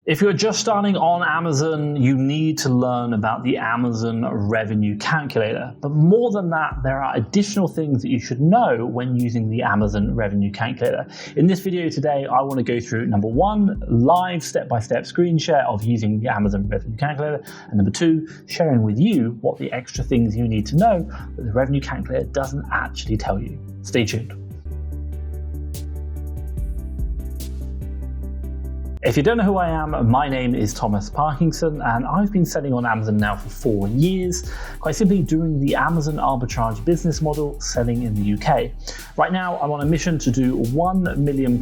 If you're just starting on Amazon, you need to learn about the Amazon Revenue Calculator. But more than that, there are additional things that you should know when using the Amazon Revenue Calculator. In this video today, I want to go through number one, live step-by-step screen share of using the Amazon Revenue Calculator. And number two, sharing with you what the extra things you need to know that the Revenue Calculator doesn't actually tell you. Stay tuned. If you don't know who I am, my name is Thomas Parkinson, and I've been selling on Amazon now for 4 years, quite simply doing the Amazon arbitrage business model, selling in the UK. Right now, I'm on a mission to do £1 million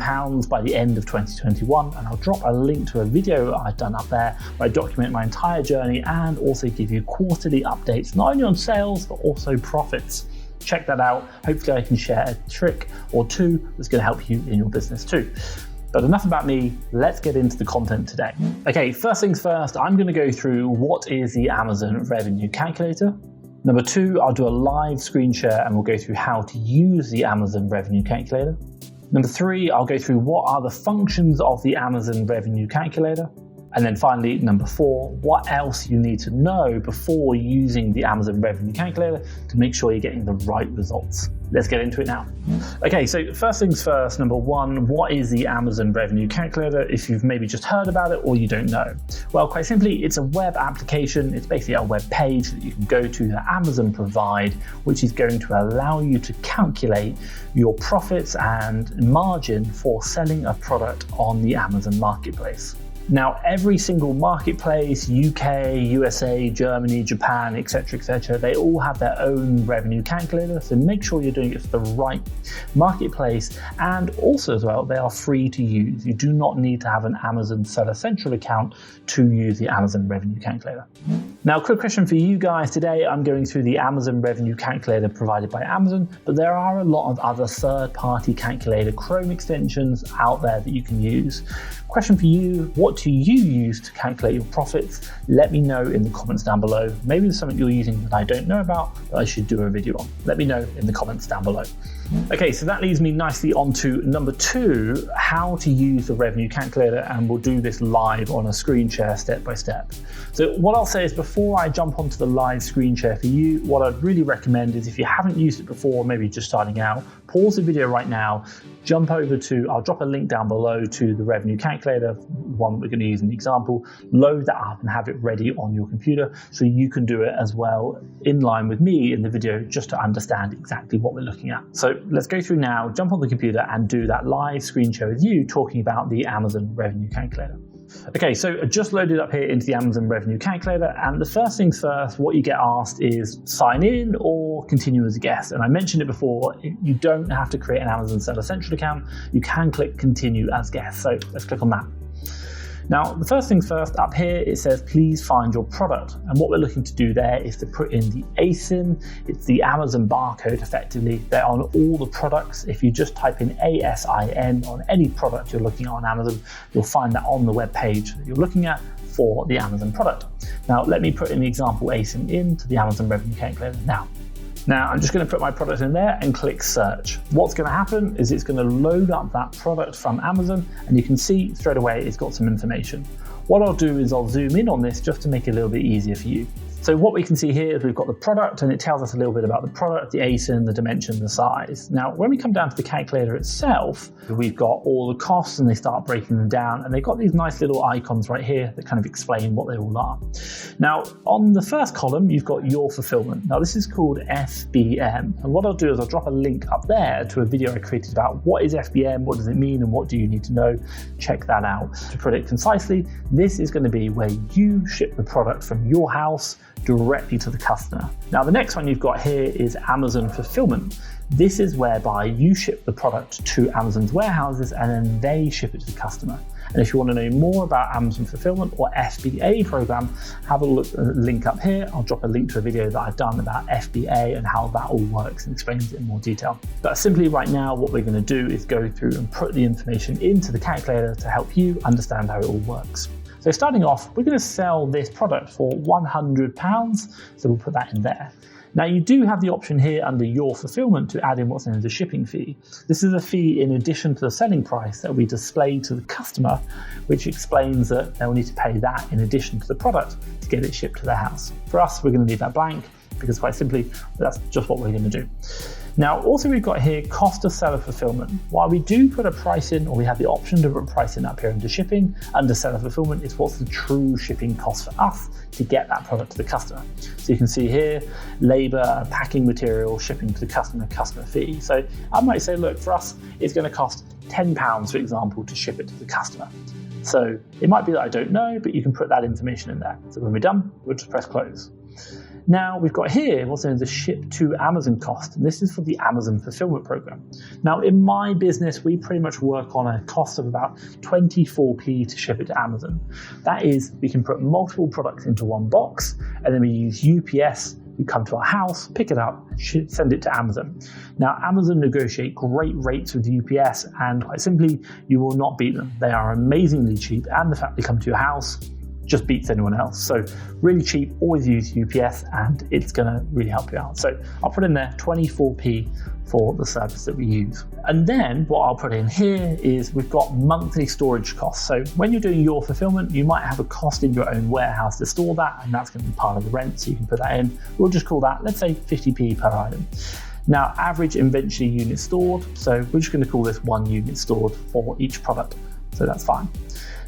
by the end of 2021, and I'll drop a link to a video I've done up there where I document my entire journey and also give you quarterly updates, not only on sales, but also profits. Check that out. Hopefully I can share a trick or two that's going to help you in your business too. But enough about me, let's get into the content today. Okay, first things first, I'm going to go through what is the Amazon Revenue Calculator. Number two, I'll do a live screen share and we'll go through how to use the Amazon Revenue Calculator. Number three, I'll go through what are the functions of the Amazon Revenue Calculator. And then finally, number four, what else you need to know before using the Amazon Revenue Calculator to make sure you're getting the right results. Let's get into it now. Okay, so first things first, number one, what is the Amazon Revenue Calculator if you've maybe just heard about it or you don't know? Well, quite simply, it's a web application. It's basically a web page that you can go to that Amazon provide, which is going to allow you to calculate your profits and margin for selling a product on the Amazon marketplace. Now, every single marketplace, UK, USA, Germany, Japan, etc., they all have their own revenue calculator. So make sure you're doing it for the right marketplace. And also as well, they are free to use. You do not need to have an Amazon Seller Central account to use the Amazon Revenue Calculator. Now, quick question for you guys today. I'm going through the Amazon Revenue Calculator provided by Amazon, but there are a lot of other third-party calculator Chrome extensions out there that you can use. Question for you, what do you use to calculate your profits? Let me know in the comments down below. Maybe there's something you're using that I don't know about that I should do a video on. Let me know in the comments down below. Okay, so that leads me nicely on to number two, how to use the revenue calculator, and we'll do this live on a screen share step by step. So what I'll say is before I jump onto the live screen share for you, what I'd really recommend is if you haven't used it before, maybe just starting out, pause the video right now, jump over to, I'll drop a link down below to the revenue calculator, one we're going to use in the example, load that up and have it ready on your computer so you can do it as well in line with me in the video just to understand exactly what we're looking at. So let's go through now, jump on the computer and do that live screen share with you talking about the Amazon Revenue Calculator. Okay, so I just loaded up here into the Amazon Revenue Calculator, and the first things first, what you get asked is sign in or continue as a guest. And I mentioned it before, you don't have to create an Amazon Seller Central account. You can click continue as guest. So let's click on that. Now, the first things first, up here, it says, please find your product. And what we're looking to do there is to put in the ASIN. It's the Amazon barcode, effectively. They're on all the products. If you just type in ASIN on any product you're looking at on Amazon, you'll find that on the web page that you're looking at for the Amazon product. Now, let me put in the example ASIN into the Amazon Revenue Calculator now. Now, I'm just going to put my product in there and click search. What's going to happen is it's going to load up that product from Amazon, and you can see straight away it's got some information. What I'll do is I'll zoom in on this just to make it a little bit easier for you. So what we can see here is we've got the product, and it tells us a little bit about the product, the ASIN, the dimension, the size. Now, when we come down to the calculator itself, we've got all the costs, and they start breaking them down, and they've got these nice little icons right here that kind of explain what they all are. Now, on the first column, you've got your fulfillment. Now, this is called FBM, and what I'll do is I'll drop a link up there to a video I created about what is FBM, what does it mean, and what do you need to know. Check that out. To put it concisely, this is going to be where you ship the product from your house directly to the customer. Now, the next one you've got here is Amazon Fulfillment. This is whereby you ship the product to Amazon's warehouses and then they ship it to the customer. And if you want to know more about Amazon Fulfillment or FBA program, have a look, link up here. I'll drop a link to a video that I've done about FBA and how that all works and explains it in more detail. But simply right now, what we're going to do is go through and put the information into the calculator to help you understand how it all works. So So starting off, we're going to sell this product for £100, so we'll put that in there. Now you do have the option here under your fulfillment to add in what's known as a shipping fee. This is a fee in addition to the selling price that we display to the customer, which explains that they'll need to pay that in addition to the product to get it shipped to their house. For us, we're going to leave that blank because quite simply, that's just what we're going to do. Now, also we've got here cost of seller fulfillment. While we do put a price in, or we have the option to put a price in up here under shipping, under seller fulfillment, it's what's the true shipping cost for us to get that product to the customer. So you can see here, labor, packing material, shipping to the customer fee. So I might say, look, for us, it's going to cost £10, for example, to ship it to the customer. So it might be that I don't know, but you can put that information in there. So when we're done, we'll just press close. Now we've got here what's known as the ship to Amazon cost, and this is for the Amazon fulfillment program. Now in my business, we pretty much work on a cost of about 24p to ship it to Amazon. That is, we can put multiple products into one box, and then we use UPS. You come to our house, pick it up, send it to Amazon. Now, Amazon negotiate great rates with UPS, and quite simply, you will not beat them. They are amazingly cheap, and the fact they come to your house just beats anyone else. So really cheap, always use UPS, and it's gonna really help you out. So I'll put in there 24p for the service that we use. And then what I'll put in here is we've got monthly storage costs. So when you're doing your fulfillment, you might have a cost in your own warehouse to store that, and that's gonna be part of the rent, so you can put that in. We'll just call that, let's say 50p per item. Now, average inventory units stored, so we're just gonna call this 1 unit stored for each product, so that's fine.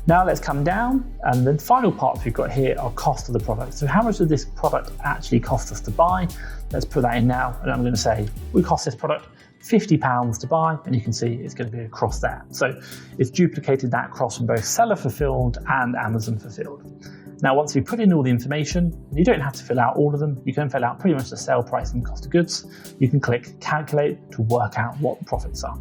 Now let's come down, and the final parts we've got here are cost of the product. So how much does this product actually cost us to buy? Let's put that in now, and I'm going to say we cost this product £50 to buy, and you can see it's going to be across there. So it's duplicated that across from both seller fulfilled and Amazon fulfilled. Now once we put in all the information, you don't have to fill out all of them, you can fill out pretty much the sale price and cost of goods. You can click calculate to work out what the profits are.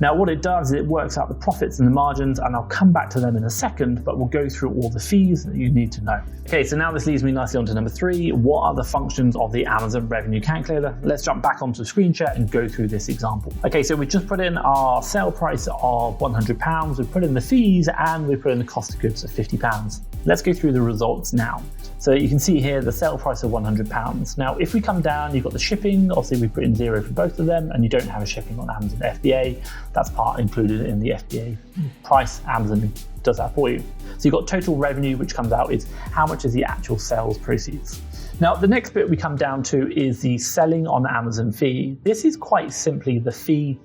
Now what it does is it works out the profits and the margins, and I'll come back to them in a second, but we'll go through all the fees that you need to know. Okay, so now this leads me nicely on to number 3. What are the functions of the Amazon revenue calculator? Let's jump back onto the screen share and go through this example. Okay, so we just put in our sale price of £100, we put in the fees, and we put in the cost of goods of £50. Let's go through the results now. So you can see here the sale price of £100. Now, if we come down, you've got the shipping. Obviously, we put in 0 for both of them, and you don't have a shipping on Amazon FBA. That's part included in the FBA price. Amazon does that for you. So you've got total revenue, which comes out is how much is the actual sales proceeds. Now, the next bit we come down to is the selling on Amazon fee. This is quite simply the fee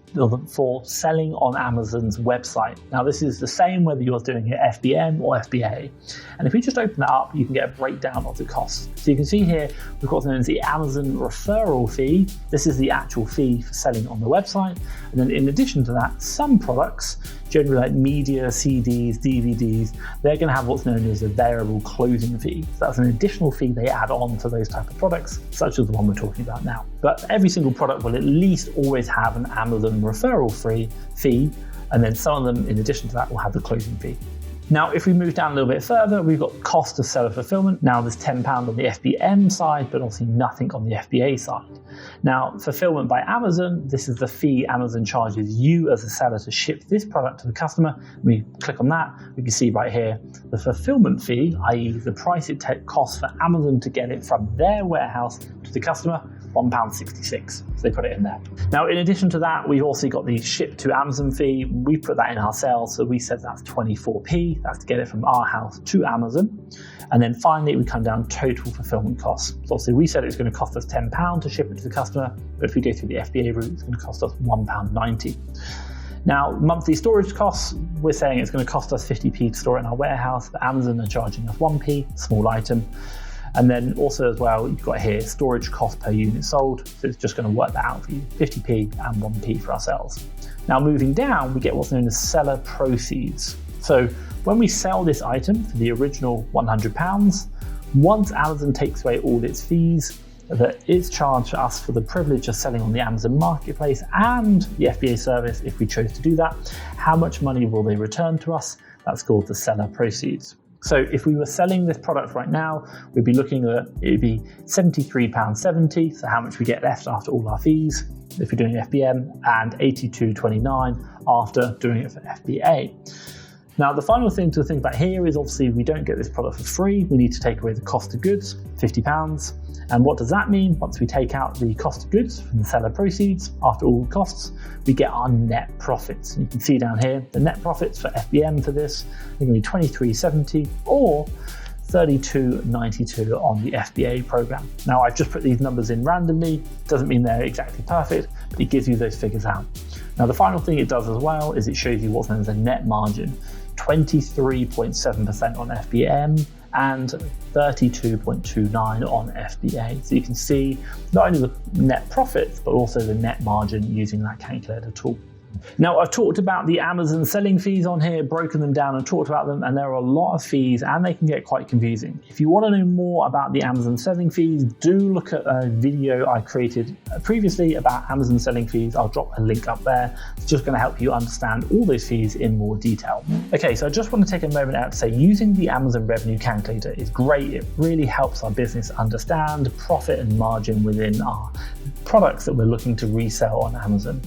for selling on Amazon's website. Now, this is the same whether you're doing it FBM or FBA. And if we just open that up, you can get a breakdown of the costs. So you can see here, we've got something as the Amazon referral fee. This is the actual fee for selling on the website. And then in addition to that, some products, generally like media, CDs, DVDs, they're going to have what's known as a variable closing fee. So that's an additional fee they add on to those type of products, such as the one we're talking about now. But every single product will at least always have an Amazon referral fee, and then some of them, in addition to that, will have the closing fee. Now, if we move down a little bit further, we've got cost of seller fulfillment. Now, there's £10 on the FBM side, but obviously nothing on the FBA side. Now, fulfillment by Amazon, this is the fee Amazon charges you as a seller to ship this product to the customer. We click on that, we can see right here the fulfillment fee, i.e. the price it costs for Amazon to get it from their warehouse to the customer, £1.66. So they put it in there. Now, in addition to that, we've also got the ship to Amazon fee. We put that in our sales, so we said that's 24p. That's to get it from our house to Amazon. And then finally, we come down total fulfillment costs. So obviously, we said it's going to cost us £10 to ship it to the customer, but if we go through the FBA route, it's going to cost us £1.90. Now, monthly storage costs, we're saying it's going to cost us 50p to store it in our warehouse, but Amazon are charging us 1p, small item. And then also as well, you've got here storage cost per unit sold. So it's just going to work that out for you, 50p and 1p for ourselves. Now moving down, we get what's known as seller proceeds. So when we sell this item for the original £100, once Amazon takes away all its fees, that is charged to us for the privilege of selling on the Amazon marketplace and the FBA service, if we chose to do that, how much money will they return to us? That's called the seller proceeds. So if we were selling this product right now, we'd be looking at, it would be £73.70, so how much we get left after all our fees, if we're doing FBM, and £82.29 after doing it for FBA. Now, the final thing to think about here is obviously we don't get this product for free. We need to take away the cost of goods, £50. And what does that mean? Once we take out the cost of goods from the seller proceeds, after all the costs, we get our net profits. And you can see down here, the net profits for FBM for this are going to be $23.70 or $32.92 on the FBA program. Now, I've just put these numbers in randomly. Doesn't mean they're exactly perfect, but it gives you those figures out. Now, the final thing it does as well is it shows you what's known as a net margin, 23.7% on FBM and 32.29 on FBA. So you can see not only the net profits, but also the net margin using that calculator tool. Now, I've talked about the Amazon selling fees on here, broken them down and talked about them, and there are a lot of fees and they can get quite confusing. If you want to know more about the Amazon selling fees, do look at a video I created previously about Amazon selling fees. I'll drop a link up there. It's just going to help you understand all those fees in more detail. Okay, so I just want to take a moment out to say using the Amazon revenue calculator is great. It really helps our business understand profit and margin within our products that we're looking to resell on Amazon.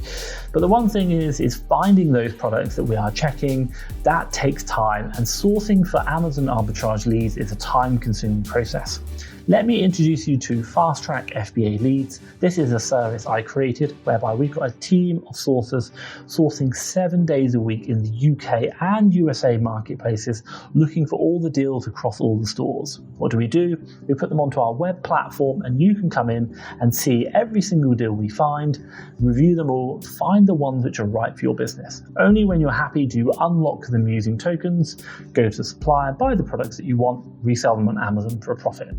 But the one thing is finding those products that we are checking. That takes time, and sourcing for Amazon arbitrage leads is a time-consuming process. Let me introduce you to FastTrackFBA Leads. This is a service I created whereby we've got a team of sourcers sourcing 7 days a week in the UK and USA marketplaces, looking for all the deals across all the stores. What do? We put them onto our web platform, and you can come in and see every single deal we find, review them all, find the ones which are right for your business. Only when you're happy do you unlock them using tokens, go to supplier, buy the products that you want, resell them on Amazon for a profit.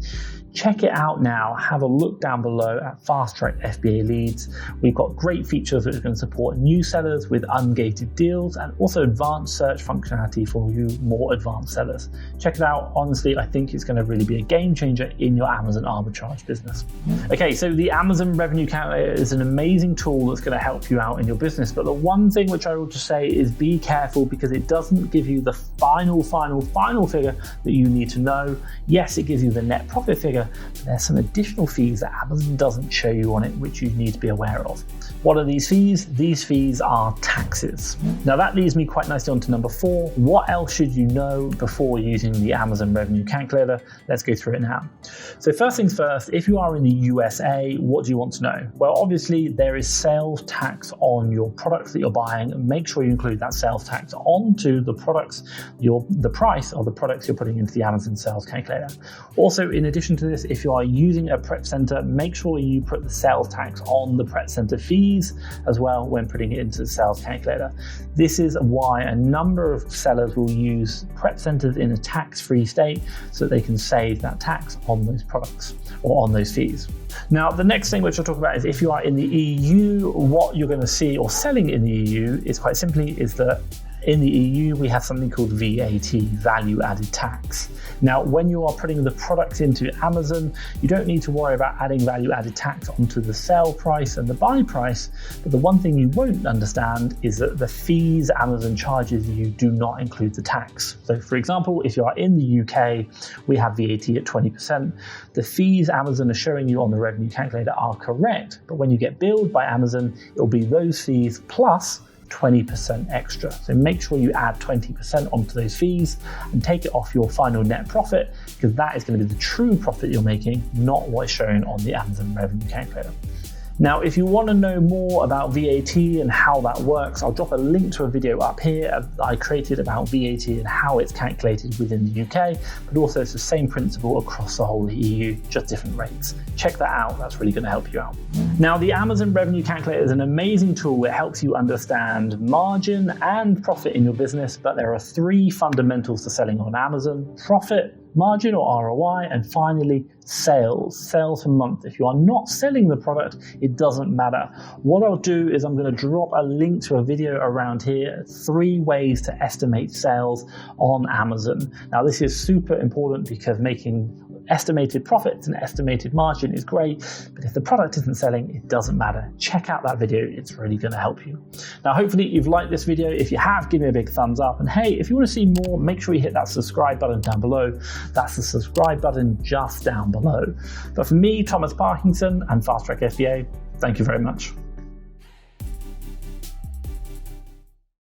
Check it out now. Have a look down below at FastTrackFBA Leads. We've got great features which are going to support new sellers with ungated deals and also advanced search functionality for you more advanced sellers. Check it out. Honestly, I think it's going to really be a game changer in your Amazon arbitrage business. Okay, so the Amazon Revenue Calculator is an amazing tool that's going to help you out in your business. But the one thing which I will just say is be careful, because it doesn't give you the final figure that you need to know. Yes, it gives you the net profit figure, but there's some additional fees that Amazon doesn't show you on it, which you need to be aware of. What are these fees? These fees are taxes. Now that leads me quite nicely on to number 4. What else should you know before using the Amazon Revenue Calculator? Let's go through it now. So first things first, if you are in the USA, what do you want to know? Well, obviously there is sales tax on your products that you're buying. Make sure you include that sales tax onto the products, the price of the products you're putting into the Amazon sales calculator. Also, in addition to this, if you are using a prep center, make sure you put the sales tax on the prep center fees as well when putting it into the sales calculator. This is why a number of sellers will use prep centers in a tax-free state so that they can save that tax on those products or on those fees. Now, the next thing which I'll talk about is if you are in the EU, what you're going to see, or selling in the EU, is quite simply is that in the EU, we have something called VAT, value added tax. Now, when you are putting the products into Amazon, you don't need to worry about adding value added tax onto the sale price and the buy price. But the one thing you won't understand is that the fees Amazon charges you do not include the tax. So for example, if you are in the UK, we have VAT at 20%. The fees Amazon are showing you on the revenue calculator are correct, but when you get billed by Amazon, it will be those fees plus 20% extra. So make sure you add 20% onto those fees and take it off your final net profit, because that is going to be the true profit you're making, not what is shown on the Amazon Revenue Calculator. Now, if you want to know more about VAT and how that works, I'll drop a link to a video up here I created about VAT and how it's calculated within the UK, but also it's the same principle across the whole of the EU, just different rates. Check that out, that's really going to help you out. Now, the Amazon Revenue Calculator is an amazing tool. It helps you understand margin and profit in your business, but there are 3 fundamentals to selling on Amazon: profit, margin or ROI, and finally sales per month. If you are not selling the product, it doesn't matter. What I'll do is I'm going to drop a link to a video around here, 3 ways to estimate sales on Amazon. Now this is super important because making estimated profits and estimated margin is great, but if the product isn't selling, it doesn't matter. Check out that video, it's really going to help you. Now hopefully you've liked this video. If you have, give me a big thumbs up, and hey, if you want to see more, make sure you hit that subscribe button down below. That's the subscribe button just down below. But for me, Thomas Parkinson and FastTrackFBA, thank you very much.